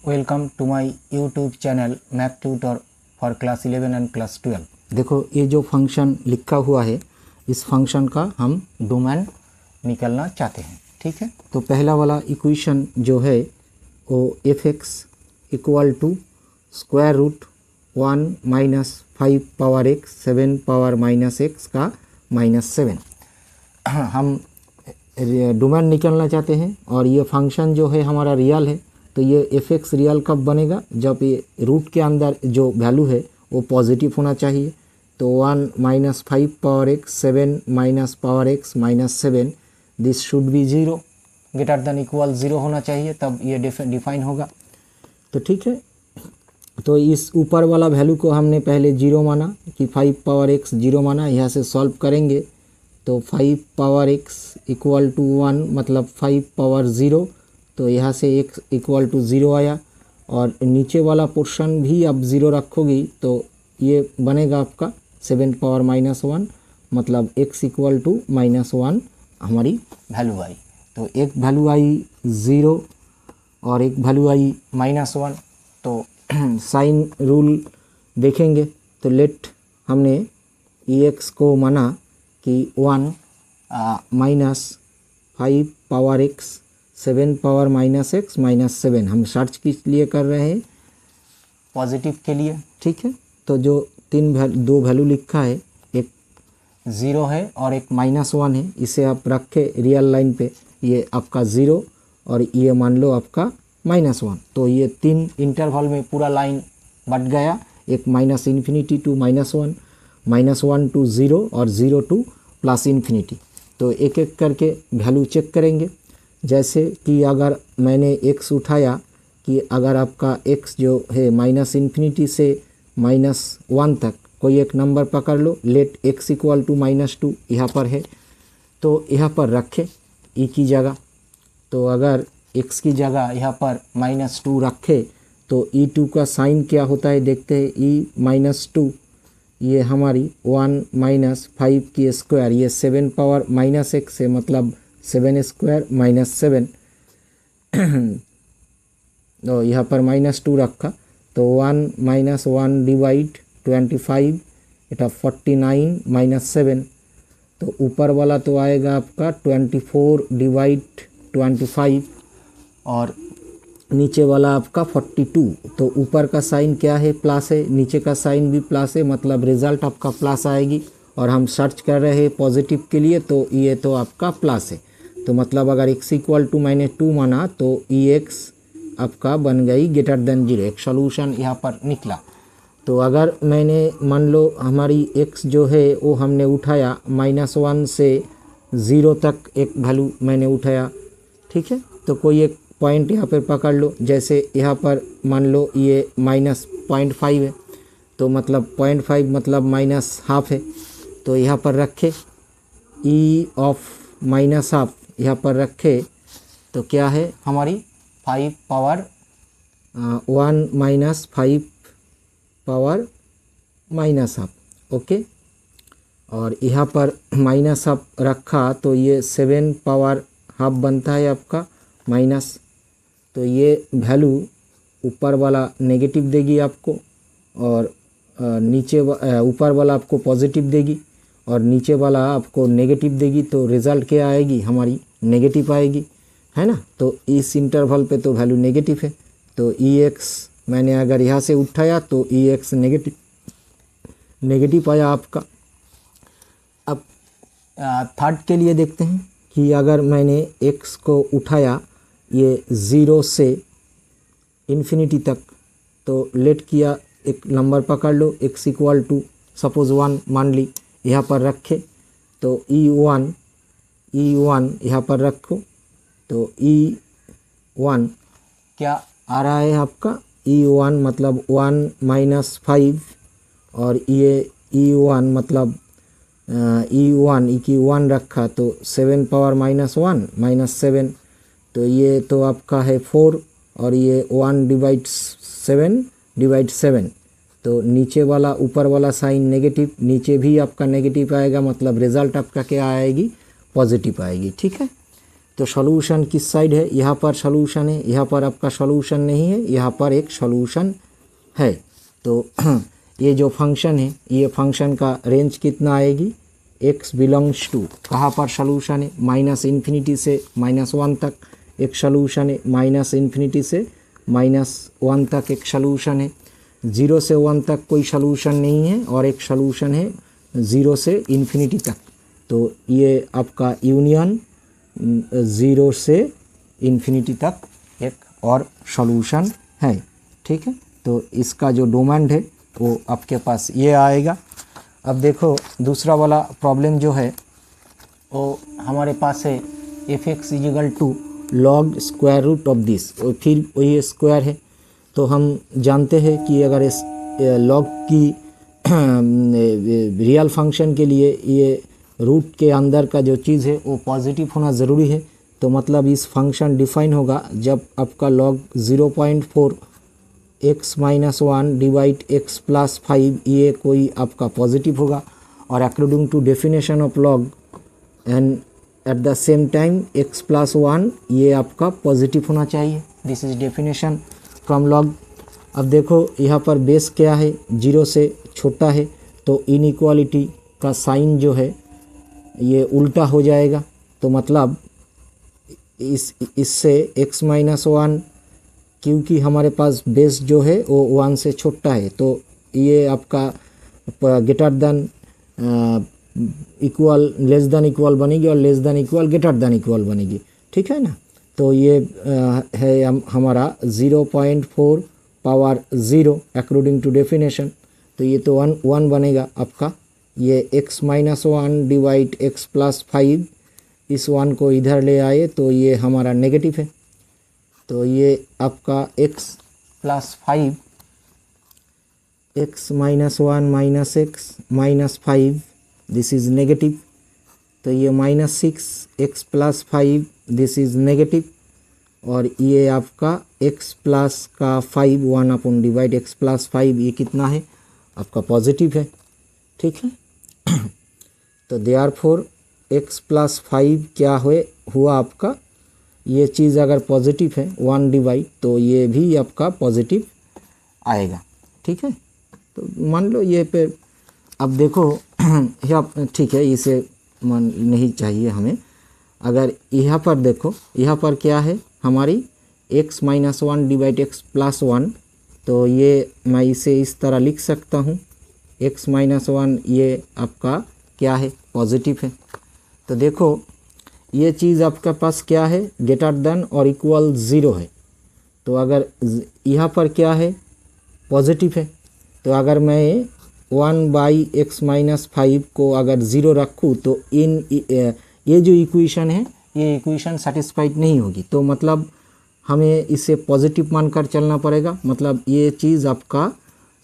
Welcome to my YouTube channel math tutor for class 11 and class 12। देखो ये जो function लिखा हुआ है इस फंक्शन का हम डोमेन निकालना चाहते हैं, ठीक है। तो पहला वाला इक्वेशन जो है वो f x equal to square root 1 minus 5 power x 7 power minus x का -7 हम डोमेन निकालना चाहते हैं। और ये फंक्शन जो है हमारा रियल है, तो ये एफ एक्स रियल कब बनेगा? जब ये रूट के अंदर जो वैल्यू है वो पॉजिटिव होना चाहिए। तो 1 minus 5 power x 7 minus power x -7 this should be 0 greater than equal 0 होना चाहिए, तब ये डिफाइन होगा। तो ठीक है, तो इस ऊपर वाला वैल्यू को हमने पहले 0 माना कि 5 पावर एक्स 0 माना। यहाँ से सॉल्व करेंगे तो 5 पावर एक्स इक्वल टू 1 मतलब 5 पावर 0, तो यहाँ से x इक्वल टू 0 आया। और नीचे वाला पोर्शन भी अब 0 रखोगी तो ये बनेगा आपका 7 पावर -1 मतलब x इक्वल टू -1 हमारी वैल्यू आई। तो एक वैल्यू आई 0 और एक वैल्यू आई -1। तो साइन रूल देखेंगे तो लेट हमने ex को माना कि 1 minus 5 power x 7 power -x -7 हम सर्च किस लिए कर रहे हैं? पॉजिटिव के लिए, ठीक है। तो जो दो वैल्यू लिखा है, एक 0 है और एक -1 है, इसे आप रखे रियल लाइन पे, ये आपका 0 और ये मान लो आपका -1। तो ये 3 इंटरवल में पूरा लाइन बट गया, एक -∞ टू -1, -1 टू 0 और 0 टू +∞। तो एक एक करके वैल्यू चेक करेंगे। जैसे कि अगर मैंने x उठाया कि अगर आपका x जो है -∞ से -1 तक कोई एक नंबर पकड़ लो, लेट x इक्वल टू -2 यहाँ पर है, तो यहाँ पर रखे e की जगह। तो अगर x की जगह यहाँ पर -2 रखे तो e2 का साइन क्या होता है देखते हैं। e-2 ये हमारी 1 माइनस 5 की स्क्वायर, ये 7 पावर -x है मतलब 7 स्क्वायर -7 तो यहाँ पर -2 रखा तो 1 - 1 डिवाइड 25 इटा 49 -7। तो ऊपर वाला तो आएगा आपका 24 डिवाइड 25 और नीचे वाला आपका 42। तो ऊपर का साइन क्या है? प्लस है, नीचे का साइन भी प्लस है मतलब रिजल्ट आपका प्लस आएगी। और हम सर्च कर रहे हैं पॉजिटिव के लिए, तो ये तो आपका प्लस है। तो मतलब अगर x इक्वल टू -2 माना तो ex आपका बन गई ग्रेटर देन 0। एक सॉल्यूशन यहाँ पर निकला। तो अगर मैंने मान लो हमारी x जो है वो हमने उठाया -1 से 0 तक एक वैल्यू मैंने उठाया, ठीक है। तो कोई एक पॉइंट यहाँ पर पकड़ लो, जैसे यहाँ पर मान लो ये -0.5 है, तो मतलब 0.5 मतलब -½ है। तो यहाँ पर रखे e ऑफ -½ यहाँ पर रखे तो क्या है हमारी 5 पावर 1 माइनस 5 पावर -½ ओके। और यहाँ पर -½ रखा तो ये 7 पावर ½ बनता है आपका माइनस। तो ये वैल्यू ऊपर वाला नेगेटिव देगी आपको और नीचे ऊपर वाला आपको पॉजिटिव देगी और नीचे वाला आपको नेगेटिव देगी। तो रिज़ल्ट क्या आएगी? हमारी नेगेटिव आएगी, है ना। तो इस इंटरवल पे तो वैल्यू नेगेटिव है। तो ex मैंने अगर यहाँ से उठाया तो ex नेगेटिव आया आपका। अब थर्ड के लिए देखते हैं कि अगर मैंने x को उठाया ये 0 से इन्फिनिटी तक, तो लेट किया एक नंबर पकड़ लो x इक्वल टू सपोज 1 मान ली, यहाँ पर रखे तो e1 यहाँ पर रखो। तो e1 क्या आ रहा है आपका? e1 मतलब 1 माइनस 5 और ये e1 मतलब e1 की 1 रखा तो 7 पावर -1 -7। तो ये तो आपका है 4 और ये 1 डिवाइड 7। तो नीचे वाला ऊपर वाला साइन नेगेटिव, नीचे भी आपका नेगेटिव आएगा मतलब रिजल्ट आपका क्या आएगी? पॉजिटिव आएगी, ठीक है। तो सॉल्यूशन किस साइड है, यहाँ पर सॉल्यूशन है, यहाँ पर आपका सॉल्यूशन नहीं है, यहाँ पर एक सॉल्यूशन है। तो ये जो फंक्शन है, ये फंक्शन का रेंज कितना आएगी, x बिलोंग्स टू, कहाँ पर सॉल्यूशन है, -∞ से -1 तक एक सॉल्यूशन है, -∞ से -1 तक एक सॉल्यूशन है, 0 से 1 तक कोई सॉल्यूशन नहीं है और एक सॉल्यूशन है 0 से ∞ तक। तो ये आपका यूनियन 0 से ∞ तक एक और सॉल्यूशन है। ठीक है, तो इसका जो डोमेन है वो आपके पास ये आएगा। अब देखो दूसरा वाला प्रॉब्लम जो है वो हमारे पास है f(x) = log square root of this, और फिर वही स्क्वायर है। तो हम जानते हैं कि अगर इस लॉग की रियल फंक्शन के लिए ये रूट के अंदर का जो चीज़ है वो पॉजिटिव होना ज़रूरी है। तो मतलब इस फंक्शन डिफाइन होगा जब आपका लॉग 0.4 x - 1 डिवाइड x + 5 ये कोई आपका पॉजिटिव होगा, और according to definition of log and at the same time x + 1 ये आपका पॉजिटिव होना चाहिए। This is definition from log. अब देखो यहाँ पर बेस क्या है, 0 से छोटा है, तो इनइक्वालिटी का साइन जो है ये उल्टा हो जाएगा। तो मतलब इससे x - 1, क्योंकि हमारे पास बेस जो है वो 1 से छोटा है, तो ये आपका greater than equal, less than equal बनेगी, और less than equal greater than equal बनेगी। ठीक है ना। तो ये है हमारा 0.4 पावर 0 अकॉर्डिंग टू डेफिनेशन। तो ये तो 1 बनेगा आपका। ये x - 1 डिवाइड x + 5, इस 1 को इधर ले आए तो ये हमारा नेगेटिव है। तो ये आपका x + 5, x - 1 - x - 5 this is negative. तो ये -6 x + 5 दिस इज़ नेगेटिव, और ये आपका x प्लस का 5 1 डिवाइड x + 5 ये कितना है आपका पॉजिटिव है। ठीक है। तो देयरफॉर x + 5 क्या हुआ आपका, ये चीज़ अगर पॉजिटिव है 1 डिवाइड, तो ये भी आपका पॉजिटिव आएगा। ठीक है। तो मान लो ये पे, अब देखो ठीक है, इसे मान नहीं चाहिए हमें। अगर यहाँ पर देखो, यहाँ पर क्या है हमारी x - 1 डिवाइड x + 1, तो ये मैं इसे इस तरह लिख सकता हूँ, x - 1 ये आपका क्या है पॉजिटिव है। तो देखो ये चीज़ आपके पास क्या है, ग्रेटर देन और इक्वल 0 है। तो अगर यहाँ पर क्या है पॉजिटिव है, तो अगर मैं 1/x - 5 को अगर 0 रखूँ तो ये जो इक्वेशन है ये इक्वेशन सेटिस्फाइड नहीं होगी। तो मतलब हमें इसे पॉजिटिव मानकर चलना पड़ेगा, मतलब ये चीज़ आपका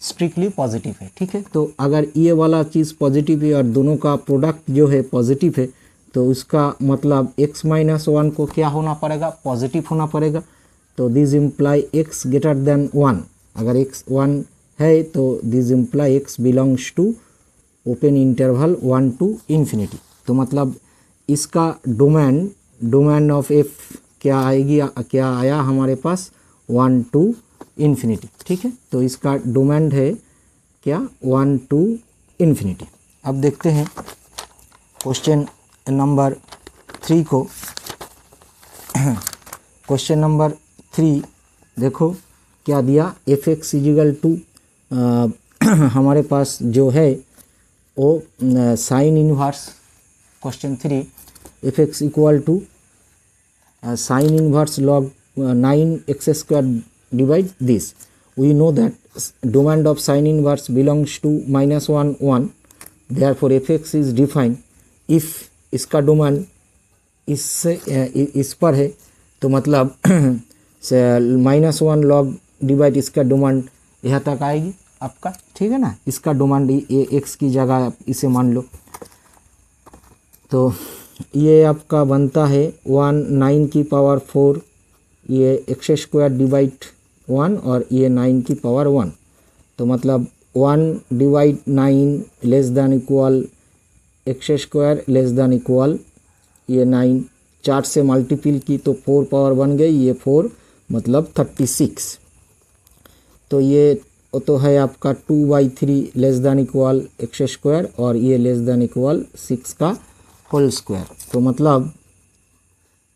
स्ट्रिक्टली पॉजिटिव है। ठीक है। तो अगर ये वाला चीज़ पॉजिटिव है और दोनों का प्रोडक्ट जो है पॉजिटिव है, तो उसका मतलब x - 1 को क्या होना पड़ेगा, पॉजिटिव होना पड़ेगा। तो this imply x greater than 1, अगर x 1 है तो this imply x belongs to open interval 1 to ∞। तो मतलब इसका डोमेन ऑफ f क्या आएगी, क्या आया हमारे पास 1 to ∞। ठीक है। तो इसका डोमेन है क्या 1 to ∞। अब देखते हैं क्वेश्चन नंबर 3 को। क्वेश्चन नंबर 3 देखो क्या दिया, f(x) = हमारे पास जो है वो sine inverse. Question 3 f(x) = sine inverse log 9x² divide this. We know that domain of sine inverse belongs to -1 1, therefore f(x) is defined if इसका डोमेन इस पर है, तो मतलब -1 log डिवाइड इसका डोमेन यहाँ तक आएगी आपका। ठीक है ना। इसका डोमेन ये x की जगह इसे मान लो, तो ये आपका बनता है 9 की पावर 4, ये x² डिवाइड 1 और ये 9 की पावर 1। तो मतलब 1 divide 9 less than equal x² less than equal ये 9 4 से मल्टीपल की तो 4 पावर बन गई, ये 4 मतलब 36। तो ये तो है आपका 2/3 less than equal x square और ये लेस देन इक्वल 6 का होल स्क्वायर। तो मतलब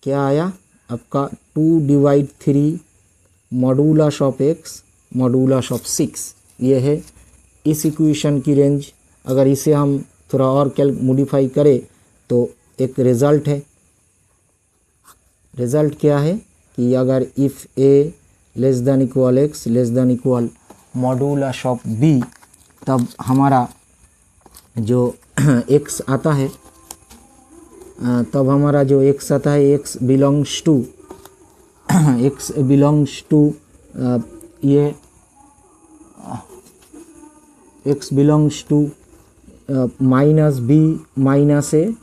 क्या आया आपका 2/3 modulus of x modulus of 6। ये है इस इक्वेशन की रेंज। अगर इसे हम थोड़ा और मॉडिफाई करें तो एक रिज़ल्ट है। रिज़ल्ट क्या है कि अगर if a less than equal x less than equal modulus of b, तब हमारा जो एक्स आता है एक्स बिलोंग्स टू ये x belongs to minus b minus a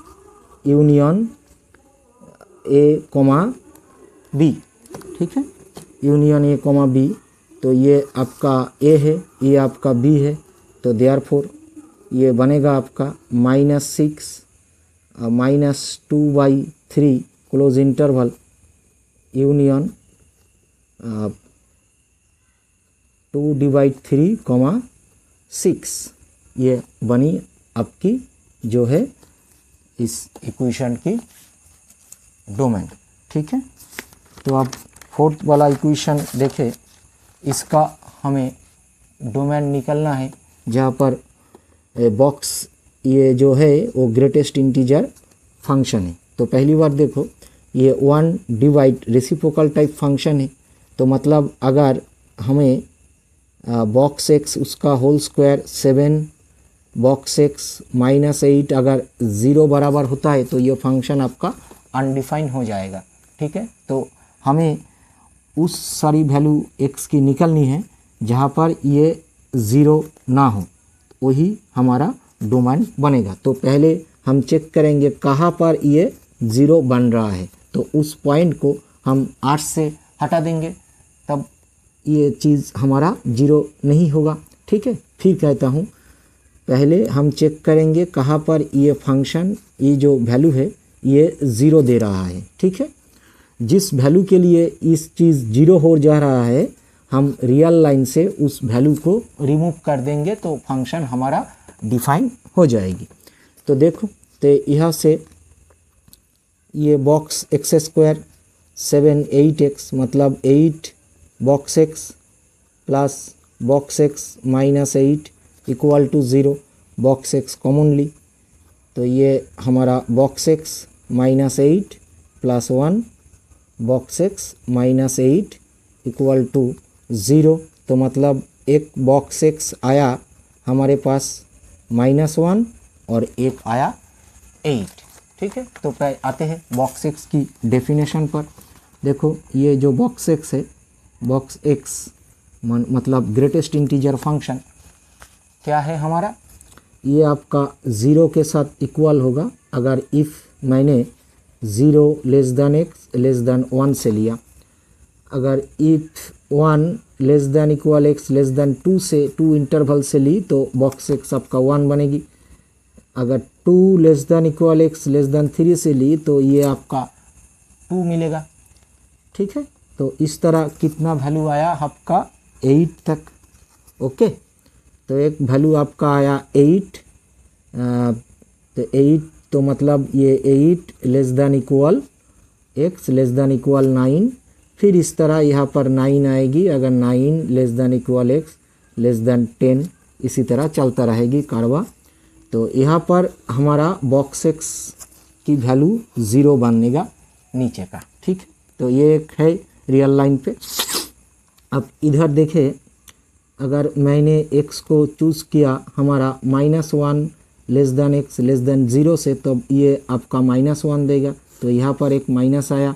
union a comma b, ठीक है, यूनियन ए कॉमा बी। तो ये आपका ए है, ये आपका बी है, तो देयरफॉर ये बनेगा आपका -6 -2/3 क्लोज इंटरवल यूनियन 2/3, 6। ये बनी आपकी जो है इस इक्वेशन की डोमेन, ठीक है। तो अब फोर्थ वाला इक्वेशन देखें, इसका हमें डोमेन निकलना है जहाँ पर बॉक्स ये जो है वो ग्रेटेस्ट इंटीजर फंक्शन है। तो पहली बार देखो ये 1 डिवाइड रेसिप्रोकल टाइप फंक्शन है। तो मतलब अगर हमें बॉक्स एक्स उसका होल स्क्वायर 7 बॉक्स एक्स -8 अगर 0 बराबर होता है तो ये फंक्शन आपका अनडिफाइन हो जाएगा, ठीक है। तो हमें उस सारी वैल्यू x की निकलनी है जहाँ पर ये 0 ना हो, वही हमारा डोमेन बनेगा। तो पहले हम चेक करेंगे कहाँ पर ये 0 बन रहा है, तो उस पॉइंट को हम 8 से हटा देंगे, तब ये चीज़ हमारा 0 नहीं होगा, ठीक है। फिर कहता हूँ पहले हम चेक करेंगे कहाँ पर ये फंक्शन ये जो वैल्यू है ये 0 दे रहा है, ठीक है। जिस वैल्यू के लिए इस चीज़ 0 हो जा रहा है, हम रियल लाइन से उस वैल्यू को रिमूव कर देंगे तो फंक्शन हमारा डिफाइन हो जाएगी। तो देखो, तो यहाँ से ये बॉक्स एक्स स्क्वायर 7 8x मतलब 8 box x plus box x -8 equal to 0, box x commonly. तो ये हमारा box x -8 plus 1 box x -8 equal to 0। तो मतलब एक बॉक्स एक्स आया हमारे पास -1 और एक आया 8, ठीक है। तो आते हैं बॉक्स एक्स की डेफिनेशन पर। देखो ये जो बॉक्स एक्स है, बॉक्स एक्स मतलब ग्रेटेस्ट इंटीजर फंक्शन क्या है हमारा, ये आपका 0 के साथ इक्वल होगा अगर इफ़ मैंने 0 less than x less then 1 से लिया। अगर if 1 less than equal x less then 2 से 2 इंटरवल से ली तो बॉक्स एक्स आपका 1 बनेगी। अगर 2 less than equal x less then 3 से ली तो ये आपका 2 मिलेगा, ठीक है। तो इस तरह कितना वैल्यू आया आपका 8 तक, ओके। तो एक वैल्यू आपका आया 8, तो 8 तो मतलब ये 8 less than equal x less than equal 9। फिर इस तरह यहाँ पर 9 आएगी, अगर 9 less than equal x less then 10, इसी तरह चलता रहेगी कारवा। तो यहाँ पर हमारा बॉक्स एक्स की वैल्यू 0 बनेगा नीचे का, ठीक। तो ये एक है रियल लाइन पे। अब इधर देखें, अगर मैंने x को चूज़ किया हमारा -1 less than x less then 0 से, तो ये आपका -1 देगा। तो यहाँ पर एक माइनस आया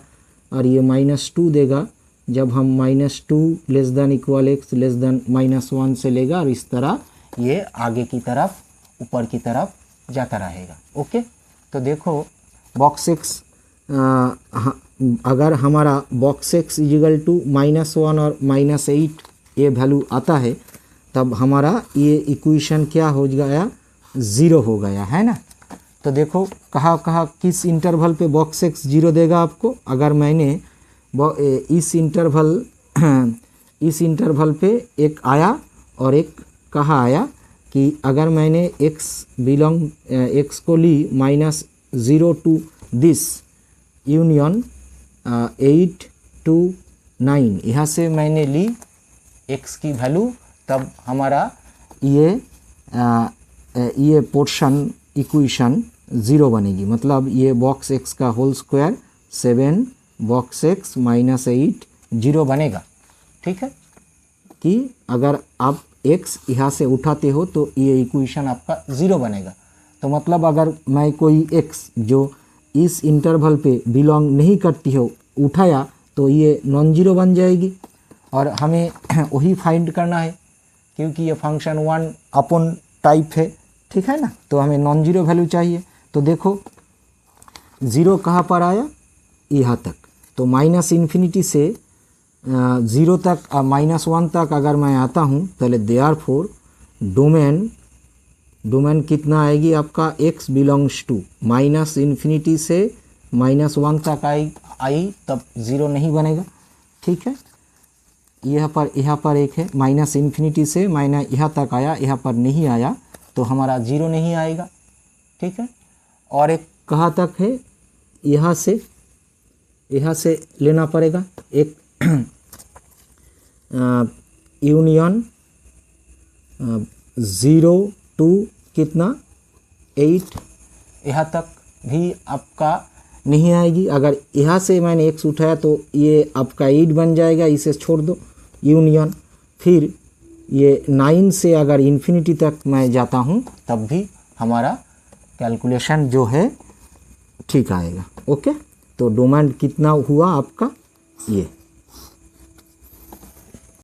और ये -2 देगा जब हम -2 less than equal x less then -1 से लेगा, और इस तरह ये आगे की तरफ ऊपर की तरफ जाता रहेगा, ओके। तो देखो बॉक्स एक्स अगर हमारा बॉक्स एक्स इजिकल टू -1 और -8 ये वैल्यू आता है, तब हमारा ये इक्वेशन क्या हो गया, 0 हो गया है ना। तो देखो कहाँ कहाँ किस इंटरवल पे बॉक्स एक्स 0 देगा आपको। अगर मैंने इस इंटरवल पे एक आया और एक कहाँ आया कि अगर मैंने x को ली -0 टू दिस यूनियन 8 to 9, यहाँ से मैंने ली x की वैल्यू, तब हमारा ये पोर्शन इक्वेशन 0 बनेगी। मतलब ये बॉक्स x का होल स्क्वायर 7 बॉक्स x -8 0 बनेगा। ठीक है कि अगर आप x यहाँ से उठाते हो तो ये इक्वेशन आपका 0 बनेगा। तो मतलब अगर मैं कोई x जो इस इंटरवल पे बिलोंग नहीं करती हो उठाया तो ये नॉन जीरो बन जाएगी। और हमें वही फाइंड करना है क्योंकि ये फंक्शन 1 अपॉन टाइप है। ठीक है ना, तो हमें नॉन जीरो वैल्यू चाहिए। तो देखो 0 कहाँ पर आया, यहाँ तक। तो -∞ से 0 तक -1 तक अगर मैं आता हूँ पहले देयरफॉर डोमेन कितना आएगी आपका, x बिलोंग्स टू -∞ से -1 तक आई तब 0 नहीं बनेगा। ठीक है, यहाँ पर एक है -∞ से यहाँ तक आया, यहाँ पर नहीं आया तो हमारा 0 नहीं आएगा। ठीक है, और एक कहाँ तक है, यहाँ से लेना पड़ेगा एक यूनियन 0 टू कितना 8, यहाँ तक भी आपका नहीं आएगी। अगर यहाँ से मैंने x उठाया तो ये आपका 8 बन जाएगा, इसे छोड़ दो यूनियन। फिर ये 9 से अगर इन्फिनिटी तक मैं जाता हूँ तब भी हमारा कैलकुलेशन जो है ठीक आएगा। ओके, तो डोमेन कितना हुआ आपका ये।